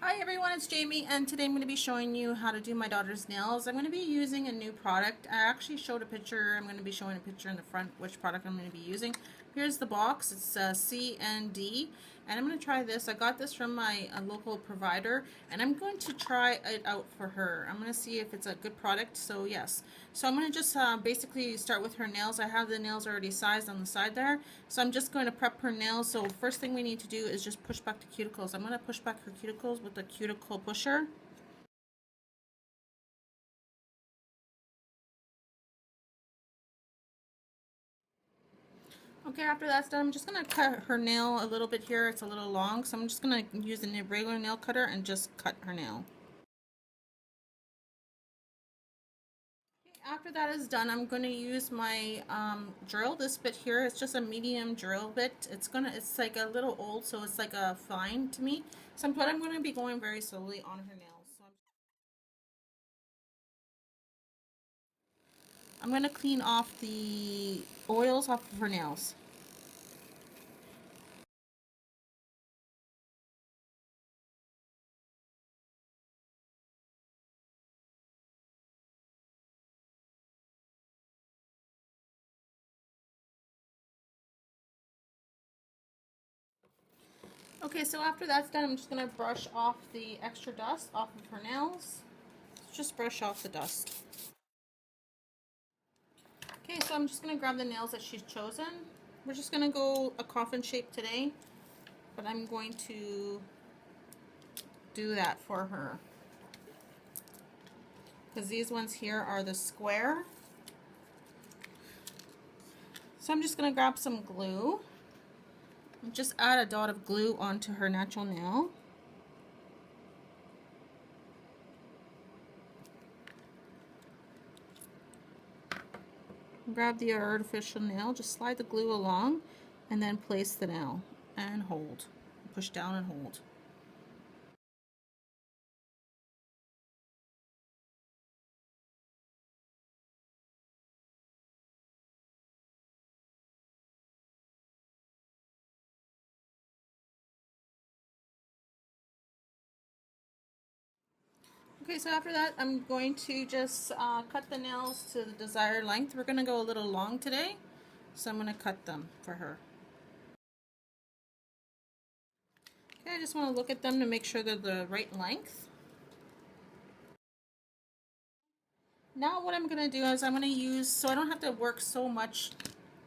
Hi everyone, it's Jamie, and today I'm going to be showing you how to do my daughter's nails. I'm going to be using a new product. I actually showed a picture. I'm going to be showing a picture in the front which product I'm going to be using. Here's the box. It's C and D, and I'm going to try this. I got this from my local provider, and I'm going to try it out for her. I'm going to see if it's a good product. So yes, so I'm going to just basically start with her nails. I have the nails already sized on the side there, so I'm just going to prep her nails. So first thing we need to do is just push back the cuticles. I'm going to push back her cuticles with the cuticle pusher. Okay, after that's done, I'm just going to cut her nail a little bit here. It's a little long, so I'm just going to use a regular nail cutter and just cut her nail. After that is done, I'm going to use my drill. This bit here, it's just a medium drill bit. It's like a little old, so it's like a fine to me. But I'm going to be going very slowly on her nails. So I'm going to clean off the oils off of her nails. Okay, so after that's done, I'm just going to brush off the extra dust off of her nails. Just brush off the dust. Okay, so I'm just going to grab the nails that she's chosen. We're just going to go a coffin shape today, but I'm going to do that for her. Because these ones here are the square. So I'm just going to grab some glue. And just add a dot of glue onto her natural nail. Grab the artificial nail, just slide the glue along, and then place the nail and hold. Push down and hold. Okay, so after that, I'm going to just cut the nails to the desired length. We're going to go a little long today, so I'm going to cut them for her. Okay, I just want to look at them to make sure they're the right length. Now what I'm going to do is I'm going to use, so I don't have to work so much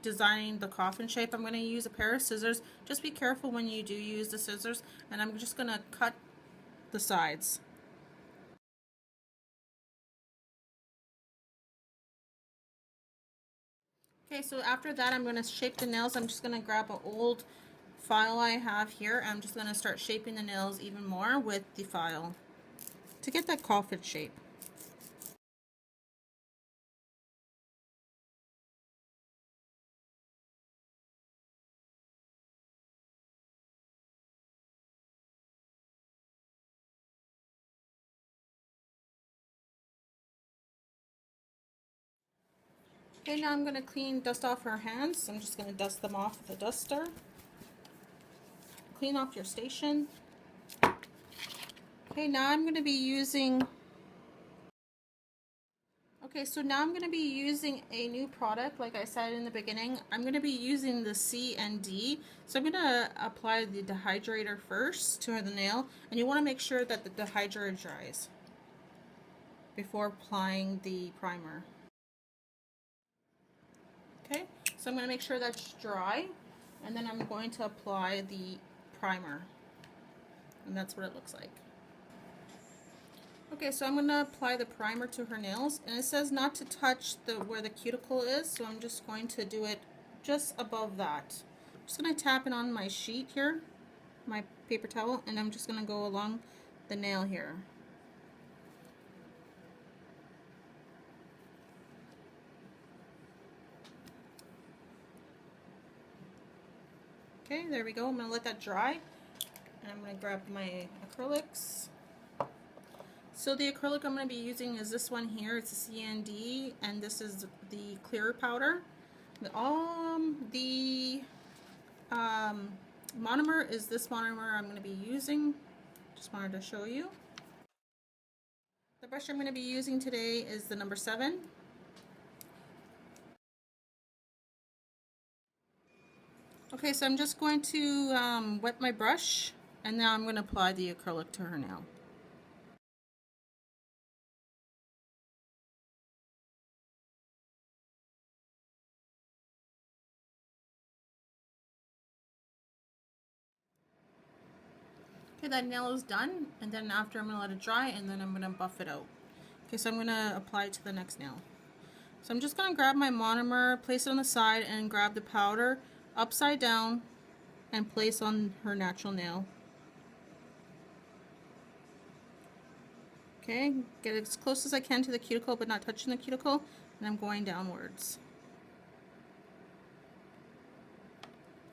designing the coffin shape, I'm going to use a pair of scissors. Just be careful when you do use the scissors, and I'm just going to cut the sides. Okay, so after that, I'm going to shape the nails. I'm just going to grab an old file I have here. I'm just going to start shaping the nails even more with the file to get that coffin shape. Okay, now I'm going to dust off her hands. I'm just going to dust them off with a duster. Clean off your station. Okay, now I'm going to be using a new product. Like I said in the beginning, I'm going to be using the C and D. So I'm going to apply the dehydrator first to the nail, and you want to make sure that the dehydrator dries before applying the primer. Okay, so I'm going to make sure that's dry, and then I'm going to apply the primer, and that's what it looks like. Okay, so I'm going to apply the primer to her nails, and it says not to touch where the cuticle is, so I'm just going to do it just above that. I'm just going to tap it on my sheet here, my paper towel, and I'm just going to go along the nail here. Okay, there we go. I'm going to let that dry. And I'm going to grab my acrylics. So the acrylic I'm going to be using is this one here. It's a CND, and this is the clear powder. The monomer is this monomer I'm going to be using. Just wanted to show you. The brush I'm going to be using today is the number 7. Okay, so I'm just going to wet my brush, and now I'm going to apply the acrylic to her nail. Okay, that nail is done, and then after I'm going to let it dry, and then I'm going to buff it out. Okay, so I'm going to apply it to the next nail. So I'm just going to grab my monomer, place it on the side, and grab the powder upside down and place on her natural nail. Okay, get as close as I can to the cuticle but not touching the cuticle, and I'm going downwards.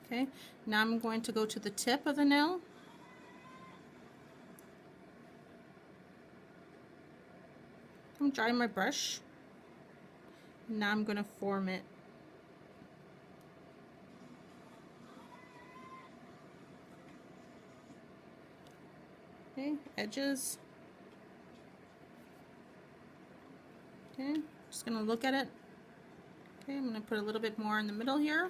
Okay, now I'm going to go to the tip of the nail. I'm drying my brush. Now I'm going to form it. Okay, edges. Okay, just going to look at it. Okay, I'm going to put a little bit more in the middle here.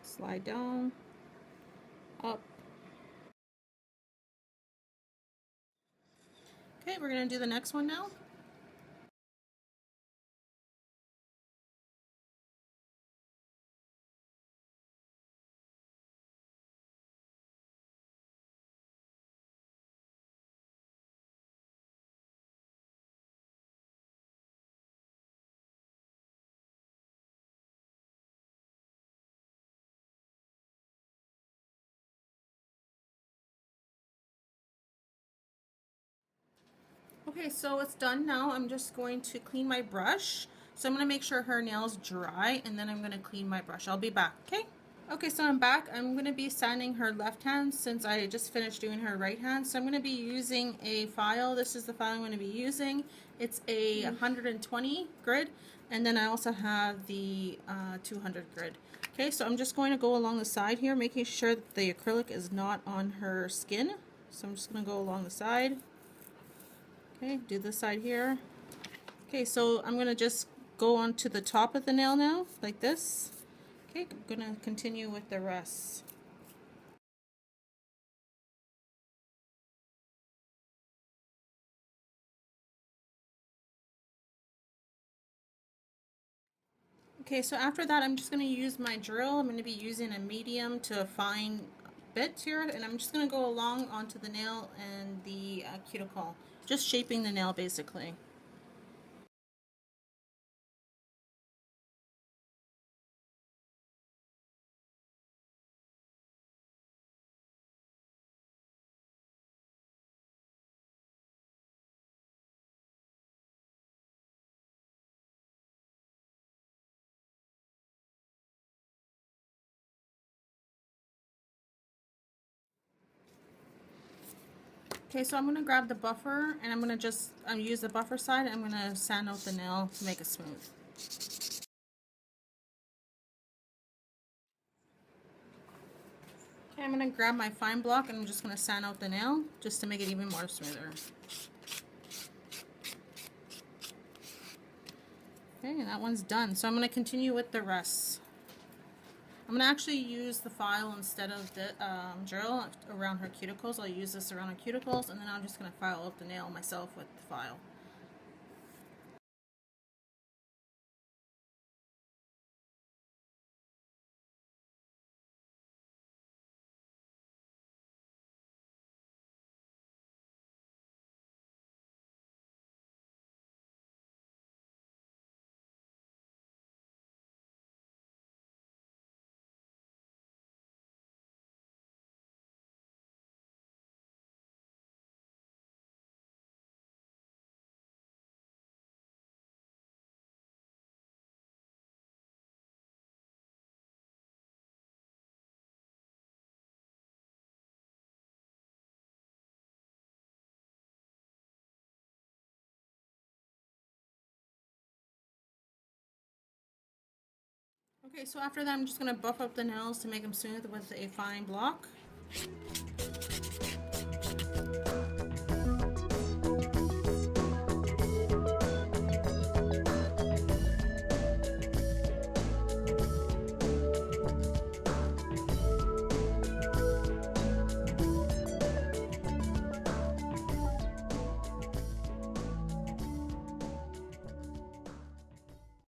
Slide down, up. Okay, we're going to do the next one now. Okay, so it's done now. I'm just going to clean my brush. So I'm going to make sure her nail's dry, and then I'm going to clean my brush. I'll be back, okay? Okay, so I'm back. I'm going to be sanding her left hand since I just finished doing her right hand. So I'm going to be using a file. This is the file I'm going to be using. It's a 120 grit, and then I also have the 200 grit. Okay, so I'm just going to go along the side here, making sure that the acrylic is not on her skin. So I'm just going to go along the side. Okay, do this side here. Okay, so I'm going to just go on to the top of the nail now, like this. Okay, I'm going to continue with the rest. Okay, so after that, I'm just going to use my drill. I'm going to be using a medium to a fine bit here, and I'm just going to go along onto the nail and the cuticle, just shaping the nail basically. Okay, so I'm going to grab the buffer, and I'm going to just use the buffer side. I'm going to sand out the nail to make it smooth. Okay, I'm going to grab my fine block, and I'm just going to sand out the nail just to make it even more smoother. Okay, and that one's done. So I'm going to continue with the rest. I'm going to actually use the file instead of the drill around her cuticles. I'll use this around her cuticles, and then I'm just going to file out the nail myself with the file. Okay, so after that I'm just going to buff up the nails to make them smooth with a fine block.